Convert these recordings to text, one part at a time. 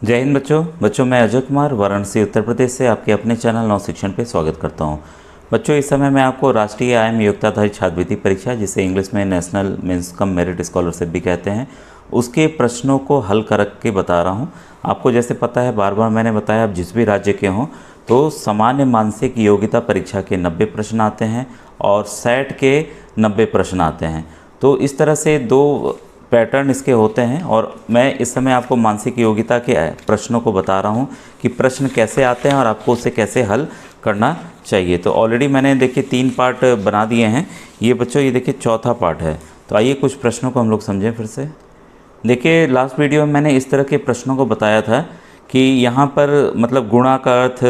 जय हिंद बच्चों मैं अजय कुमार वाराणसी उत्तर प्रदेश से आपके अपने चैनल नव शिक्षण पे स्वागत करता हूं। बच्चों इस समय मैं आपको राष्ट्रीय आय में योग्यताधारी छात्रवृत्ति परीक्षा जिसे इंग्लिश में national means cum merit scholarship भी कहते हैं उसके प्रश्नों को हल करके बता रहा हूं। आपको जैसे पता है बार बार मैंने बताया, आप जिस भी राज्य के हों तो सामान्य मानसिक योग्यता परीक्षा के 90 प्रश्न आते हैं और सेट के 90 प्रश्न आते हैं। तो इस तरह से दो पैटर्न इसके होते हैं और मैं इस समय आपको मानसिक योग्यता के प्रश्नों को बता रहा हूं कि प्रश्न कैसे आते हैं और आपको उसे कैसे हल करना चाहिए। तो ऑलरेडी मैंने देखिए 3 पार्ट बना दिए हैं। ये बच्चों ये देखिए चौथा पार्ट है। तो आइए कुछ प्रश्नों को हम लोग समझें फिर से। देखिए लास्ट वीडियो में मैंने इस तरह के प्रश्नों को बताया था कि यहाँ पर मतलब गुणा का अर्थ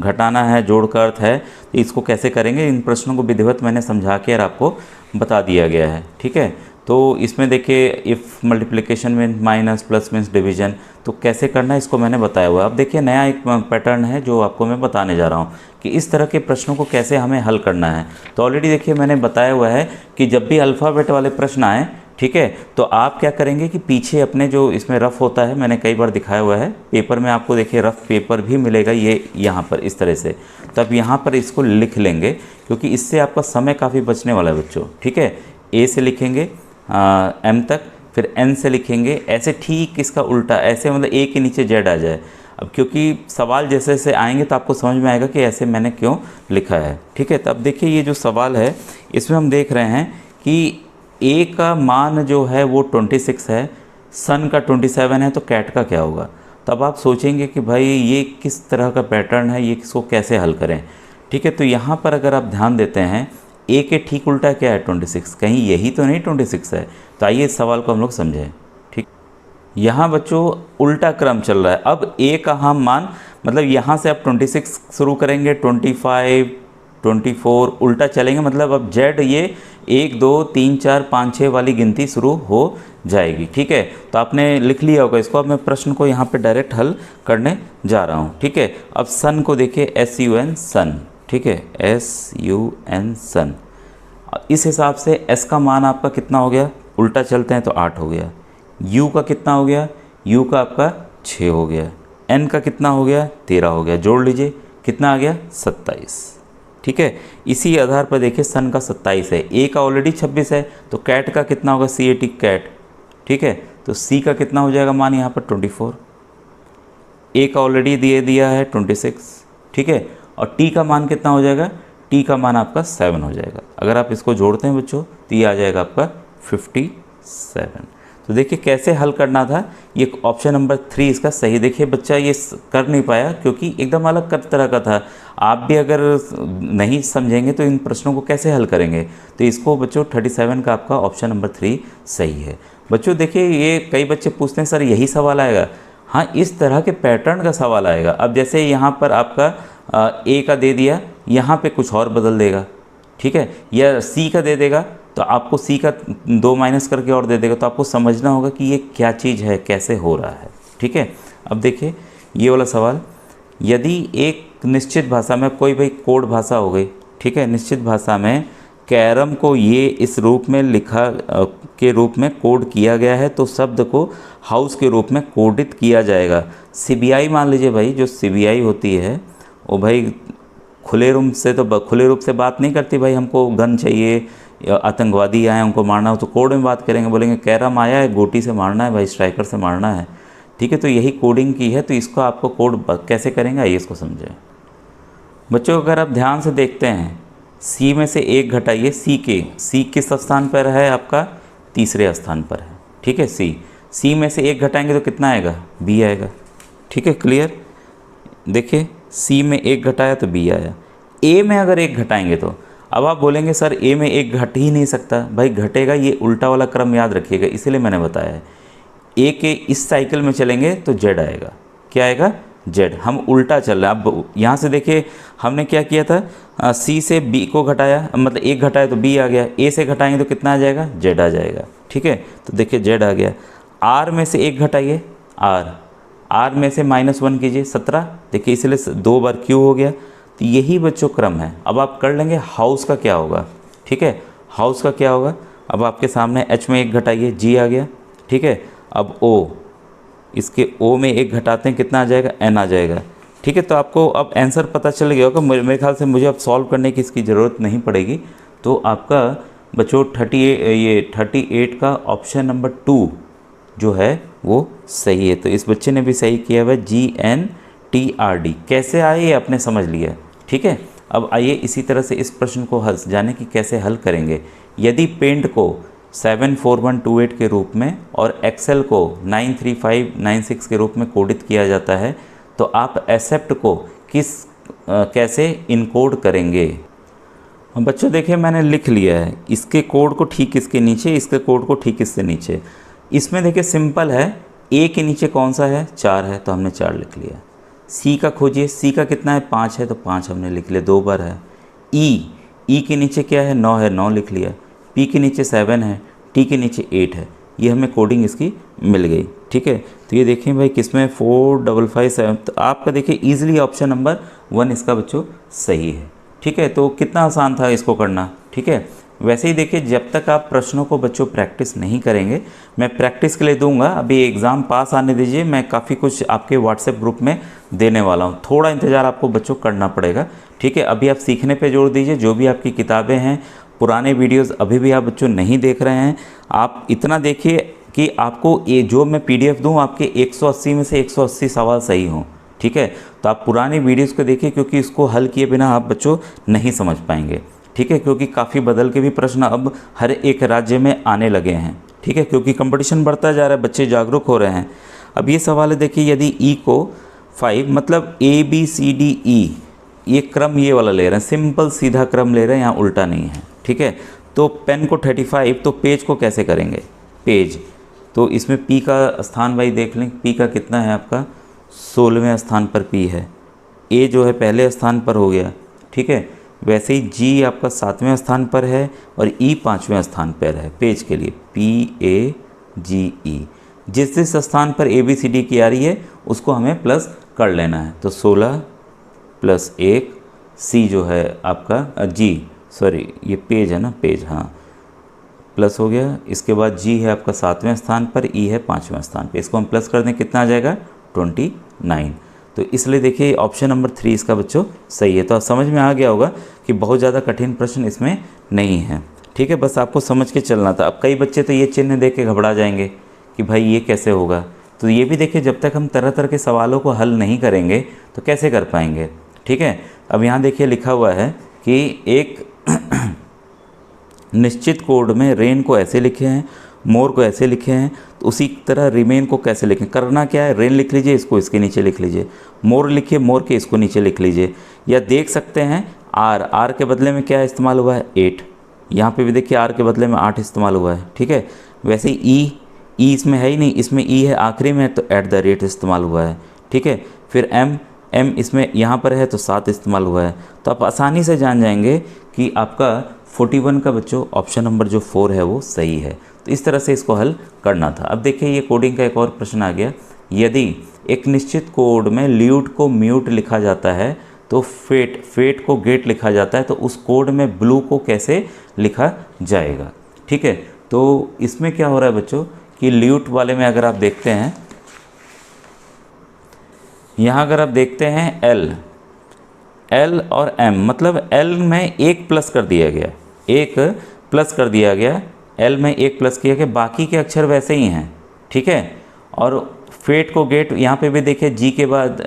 घटाना है, जोड़ का अर्थ है, तो इसको कैसे करेंगे। इन प्रश्नों को विधिवत मैंने समझा के और आपको बता दिया गया है। ठीक है, तो इसमें देखिए इफ़ मल्टीप्लिकेशन में माइनस प्लस मीन्स डिवीजन, तो कैसे करना है इसको मैंने बताया हुआ है। अब देखिए नया एक पैटर्न है जो आपको मैं बताने जा रहा हूँ कि इस तरह के प्रश्नों को कैसे हमें हल करना है। तो ऑलरेडी देखिए मैंने बताया हुआ है कि जब भी अल्फ़ाबेट वाले प्रश्न आए, ठीक है, तो आप क्या करेंगे कि पीछे अपने जो इसमें रफ़ होता है, मैंने कई बार दिखाया हुआ है पेपर में, आपको देखिए रफ़ पेपर भी मिलेगा ये यहाँ पर इस तरह से। तो अब यहाँ पर इसको लिख लेंगे क्योंकि इससे आपका समय काफ़ी बचने वाला है बच्चों। ठीक है, ए से लिखेंगे एम तक, फिर एन से लिखेंगे ऐसे, ठीक इसका उल्टा ऐसे, मतलब ए के नीचे जेड आ जाए। अब क्योंकि सवाल जैसे जैसे आएंगे तो आपको समझ में आएगा कि ऐसे मैंने क्यों लिखा है। ठीक है, तो अब देखिए ये जो सवाल है इसमें हम देख रहे हैं कि ए का मान जो है वो 26 है, सन का 27 है, तो कैट का क्या होगा। तब आप सोचेंगे कि भाई ये किस तरह का पैटर्न है, ये किसको कैसे हल करें। ठीक है, तो यहाँ पर अगर आप ध्यान देते हैं ए के ठीक उल्टा क्या है 26, कहीं यही तो नहीं 26 है। तो आइए इस सवाल को हम लोग समझें। ठीक, यहाँ बच्चों उल्टा क्रम चल रहा है। अब ए का हम मान मतलब यहाँ से आप 26 शुरू करेंगे, 25 24 उल्टा चलेंगे, मतलब अब जेड ये 1 2 3 4 5 6 वाली गिनती शुरू हो जाएगी। ठीक है, तो आपने लिख लिया होगा इसको। अब मैं प्रश्न को यहाँ पे डायरेक्ट हल करने जा रहा हूँ। ठीक है, अब सन को देखिए SUN सन। ठीक है, SUN सन। इस हिसाब से S का मान आपका कितना हो गया, उल्टा चलते हैं तो 8 हो गया। U का कितना हो गया, U का आपका 6 हो गया। N का कितना हो गया, 13 हो गया। जोड़ लीजिए कितना आ गया, 27। ठीक है, इसी आधार पर देखिए सन का 27 है, ए का ऑलरेडी 26 है, तो कैट का कितना होगा, CAT कैट। ठीक है, तो सी का कितना हो जाएगा मान यहाँ पर 24, ए का ऑलरेडी दिया है 26। ठीक है, और टी का मान कितना हो जाएगा, टी का मान आपका 7 हो जाएगा। अगर आप इसको जोड़ते हैं बच्चों तो ये आ जाएगा आपका 57। तो देखिए कैसे हल करना था, ये ऑप्शन नंबर 3 इसका सही। देखिए बच्चा ये कर नहीं पाया क्योंकि एकदम अलग तरह का था। आप भी अगर नहीं समझेंगे तो इन प्रश्नों को कैसे हल करेंगे। तो इसको बच्चों 37 का आपका ऑप्शन नंबर 3 सही है। बच्चों देखिए ये कई बच्चे पूछते हैं सर यही सवाल आएगा। हाँ, इस तरह के पैटर्न का सवाल आएगा। अब जैसे यहाँ पर आपका ए का दे दिया, यहाँ पे कुछ और बदल देगा। ठीक है, या सी का दे देगा तो आपको सी का 2 माइनस करके और दे देगा। तो आपको समझना होगा कि ये क्या चीज़ है, कैसे हो रहा है। ठीक है, अब देखिए ये वाला सवाल, यदि एक निश्चित भाषा में कोई भाई कोड भाषा हो गई, ठीक है, निश्चित भाषा में कैरम को ये इस रूप में लिखा के रूप में कोड किया गया है तो शब्द को हाउस के रूप में कोडित किया जाएगा। CBI मान लीजिए भाई, जो CBI होती है वो भाई खुले रूप से तो खुले रूप से बात नहीं करती। भाई हमको गन चाहिए, आतंकवादी आए उनको मारना हो तो कोड में बात करेंगे, बोलेंगे कैरम आया है गोटी से मारना है भाई, स्ट्राइकर से मारना है। ठीक है, तो यही कोडिंग की है। तो इसको आपको कोड कैसे करेंगे आइए इसको समझें। बच्चों अगर आप ध्यान से देखते हैं सी में से 1 घटाइए, सी किस स्थान पर है आपका, तीसरे स्थान पर है। ठीक है, सी में से 1 घटाएंगे तो कितना आएगा, B आएगा। ठीक है, क्लियर। देखिए सी में 1 घटाया तो B आया। ए में अगर 1 घटाएंगे तो, अब आप बोलेंगे सर ए में 1 घट ही नहीं सकता। भाई घटेगा, ये उल्टा वाला क्रम याद रखिएगा, इसीलिए मैंने बताया है। ए के इस साइकिल में चलेंगे तो जेड आएगा। क्या आएगा, जेड। हम उल्टा चल रहे हैं। अब यहाँ से देखिए हमने क्या किया था, सी से बी को घटाया, मतलब 1 घटाया तो बी आ गया। ए से घटाएंगे तो कितना आ जाएगा, जेड आ जाएगा। ठीक है, तो देखिए जेड आ गया। आर में से 1 घटाइए, आर में से -1 कीजिए, 17। देखिए इसलिए 2 बार क्यू हो गया। तो यही बच्चों क्रम है। अब आप कर लेंगे हाउस का क्या होगा। ठीक है, हाउस का क्या होगा, अब आपके सामने H में 1 घटाइए, G आ गया। ठीक है, अब O इसके ओ में 1 घटाते हैं कितना आ जाएगा, n आ जाएगा। ठीक है, तो आपको अब आंसर पता चल गया होगा। मेरे ख्याल से मुझे अब सॉल्व करने की इसकी ज़रूरत नहीं पड़ेगी। तो आपका बच्चों 38 का ऑप्शन नंबर 2 जो है वो सही है। तो इस बच्चे ने भी सही किया हुआ GNTRD। कैसे आए ये आपने समझ लिया। ठीक है, अब आइए इसी तरह से इस प्रश्न को हल जाने कि कैसे हल करेंगे। यदि पेंट को 74128 के रूप में और एक्सेल को 93596 के रूप में कोडित किया जाता है तो आप एक्सेप्ट को कैसे इनकोड करेंगे। बच्चों देखिए मैंने लिख लिया है, इसके कोड को ठीक इसके नीचे, इसके कोड को ठीक इससे नीचे। इसमें देखिए सिंपल है, ए के नीचे कौन सा है, 4 है तो हमने 4 लिख लिया। सी का खोजिए, सी का कितना है, 5 है तो 5 हमने लिख लिया, 2 बार है। ई के नीचे क्या है, 9 है, 9 लिख लिया। पी के नीचे 7 है, टी के नीचे 8 है। ये हमें कोडिंग इसकी मिल गई। ठीक है, तो ये देखें भाई किसमें 4557, तो आपका देखिए ईजिली ऑप्शन नंबर 1 इसका बच्चों सही है। ठीक है, तो कितना आसान था इसको करना। ठीक है, वैसे ही देखिए जब तक आप प्रश्नों को बच्चों प्रैक्टिस नहीं करेंगे, मैं प्रैक्टिस के लिए दूंगा, अभी एग्ज़ाम पास आने दीजिए, मैं काफ़ी कुछ आपके व्हाट्सएप ग्रुप में देने वाला हूं। थोड़ा इंतज़ार आपको बच्चों करना पड़ेगा। ठीक है, अभी आप सीखने पे जोर दीजिए। जो भी आपकी किताबें हैं, पुराने वीडियोज़ अभी भी आप बच्चों नहीं देख रहे हैं, आप इतना देखिए कि आपको ये जो मैं PDF दूँ आपके 180 में से 180 सवाल सही हों। ठीक है, तो आप पुरानी वीडियोज़ को देखिए क्योंकि इसको हल किए बिना आप बच्चों नहीं समझ पाएंगे। ठीक है, क्योंकि काफ़ी बदल के भी प्रश्न अब हर एक राज्य में आने लगे हैं। ठीक है, क्योंकि कंपटीशन बढ़ता जा रहा है, बच्चे जागरूक हो रहे हैं। अब ये सवाल है देखिए, यदि ई को 5 मतलब ABCDE ये क्रम ये वाला ले रहे हैं, सिंपल सीधा क्रम ले रहे हैं, यहाँ उल्टा नहीं है। ठीक है, तो पेन को 35 तो पेज को कैसे करेंगे, पेज तो इसमें P का स्थान भाई देख लें, P का कितना है आपका 16वें स्थान पर P है, A जो है पहले स्थान पर हो गया। ठीक है, वैसे ही G आपका 7वें स्थान पर है और E 5वें स्थान पर है पेज के लिए, PAGE। जिस स्थान पर ABCD की आ रही है उसको हमें प्लस कर लेना है। तो 16 + 1 C जो है आपका ये पेज है ना, पेज, हाँ प्लस हो गया। इसके बाद G है आपका 7वें स्थान पर, E है 5वें स्थान पर, इसको हम प्लस कर दें कितना आ जाएगा 29। तो इसलिए देखिए ऑप्शन नंबर 3 इसका बच्चों सही है। तो आप समझ में आ गया होगा कि बहुत ज़्यादा कठिन प्रश्न इसमें नहीं है। ठीक है, बस आपको समझ के चलना था। अब कई बच्चे तो ये चिन्ह देख के घबरा जाएंगे कि भाई ये कैसे होगा। तो ये भी देखिए जब तक हम तरह तरह के सवालों को हल नहीं करेंगे तो कैसे कर पाएंगे। ठीक है, अब यहाँ देखिए लिखा हुआ है कि एक निश्चित कोड में रेन को ऐसे लिखे हैं, मोर को ऐसे लिखे हैं, तो उसी तरह रिमेन को कैसे लिखें। करना क्या है, रेन लिख लीजिए, इसको इसके नीचे लिख लीजिए, मोर लिखिए, मोर के इसको नीचे लिख लीजिए। या देख सकते हैं आर के बदले में क्या इस्तेमाल हुआ है 8, यहाँ पे भी देखिए आर के बदले में 8 इस्तेमाल हुआ है। ठीक है, वैसे ही ई इसमें है ही नहीं, इसमें ई है आखिरी में तो @ इस्तेमाल हुआ है। ठीक है, फिर एम इसमें यहाँ पर है तो 7 इस्तेमाल हुआ है। तो आप आसानी से जान जाएंगे कि आपका 41 का बच्चों ऑप्शन नंबर जो 4 है वो सही है। तो इस तरह से इसको हल करना था। अब देखिए ये कोडिंग का एक और प्रश्न आ गया, यदि एक निश्चित कोड में ल्यूट को म्यूट लिखा जाता है तो फेट को गेट लिखा जाता है, तो उस कोड में ब्लू को कैसे लिखा जाएगा। ठीक है, तो इसमें क्या हो रहा है बच्चों कि ल्यूट वाले में अगर आप देखते हैं, यहाँ अगर आप देखते हैं एल और एम, मतलब एल में 1 प्लस कर दिया गया, 1 प्लस कर दिया गया, एल में 1 प्लस किया गया, बाकी के अक्षर वैसे ही हैं। ठीक है, और फेट को गेट यहाँ पे भी देखिए जी के बाद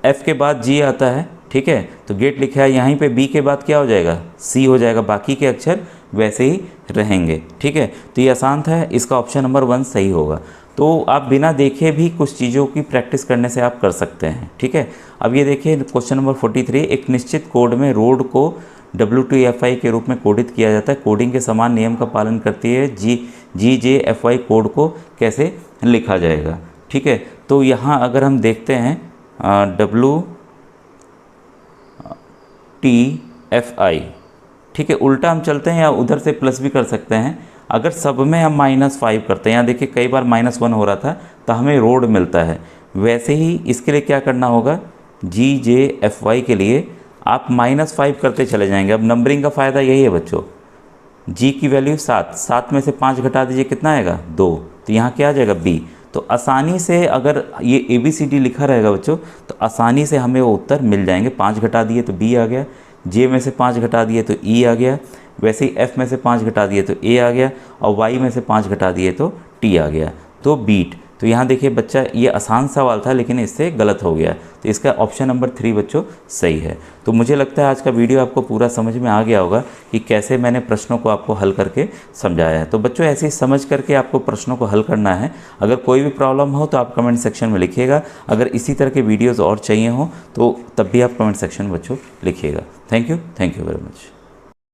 एफ के बाद जी आता है। ठीक है, तो गेट लिखा है, यहीं पे बी के बाद क्या हो जाएगा सी हो जाएगा, बाकी के अक्षर वैसे ही रहेंगे। ठीक है, तो ये आसान था, इसका ऑप्शन नंबर 1 सही होगा। तो आप बिना देखे भी कुछ चीज़ों की प्रैक्टिस करने से आप कर सकते हैं। ठीक है, अब ये देखिए क्वेश्चन नंबर 43, एक निश्चित कोड में रोड को W2FI के रूप में कोडित किया जाता है, कोडिंग के समान नियम का पालन करती है, GJFI कोड को कैसे लिखा जाएगा। ठीक है, तो यहाँ अगर हम देखते हैं WTFI, ठीक है, उल्टा हम चलते हैं या उधर से प्लस भी कर सकते हैं। अगर सब में हम -5 करते हैं, यहाँ देखिए कई बार -1 हो रहा था तो हमें रोड मिलता है, वैसे ही इसके लिए क्या करना होगा, GJFY के लिए आप -5 करते चले जाएंगे। अब नंबरिंग का फ़ायदा यही है बच्चों, G की वैल्यू 7 में से 5 घटा दीजिए कितना आएगा 2, तो तो यहाँ क्या आ जाएगा बी। तो आसानी से अगर ये ABCD लिखा रहेगा बच्चों तो आसानी से हमें वो उत्तर मिल जाएंगे। 5 घटा दिए तो बी आ गया, जे में से 5 घटा दिए तो ई आ गया, वैसे ही एफ में से 5 घटा दिए तो ए आ गया, और वाई में से 5 घटा दिए तो टी आ गया, तो बीट। तो यहाँ देखिए बच्चा, ये आसान सवाल था लेकिन इससे गलत हो गया, तो इसका ऑप्शन नंबर 3 बच्चों सही है। तो मुझे लगता है आज का वीडियो आपको पूरा समझ में आ गया होगा कि कैसे मैंने प्रश्नों को आपको हल करके समझाया है। तो बच्चों ऐसे ही समझ करके आपको प्रश्नों को हल करना है। अगर कोई भी प्रॉब्लम हो तो आप कमेंट सेक्शन में लिखिएगा। अगर इसी तरह के वीडियोज़ और चाहिए हों तो तब भी आप कमेंट सेक्शन में बच्चों लिखिएगा। Thank you very much.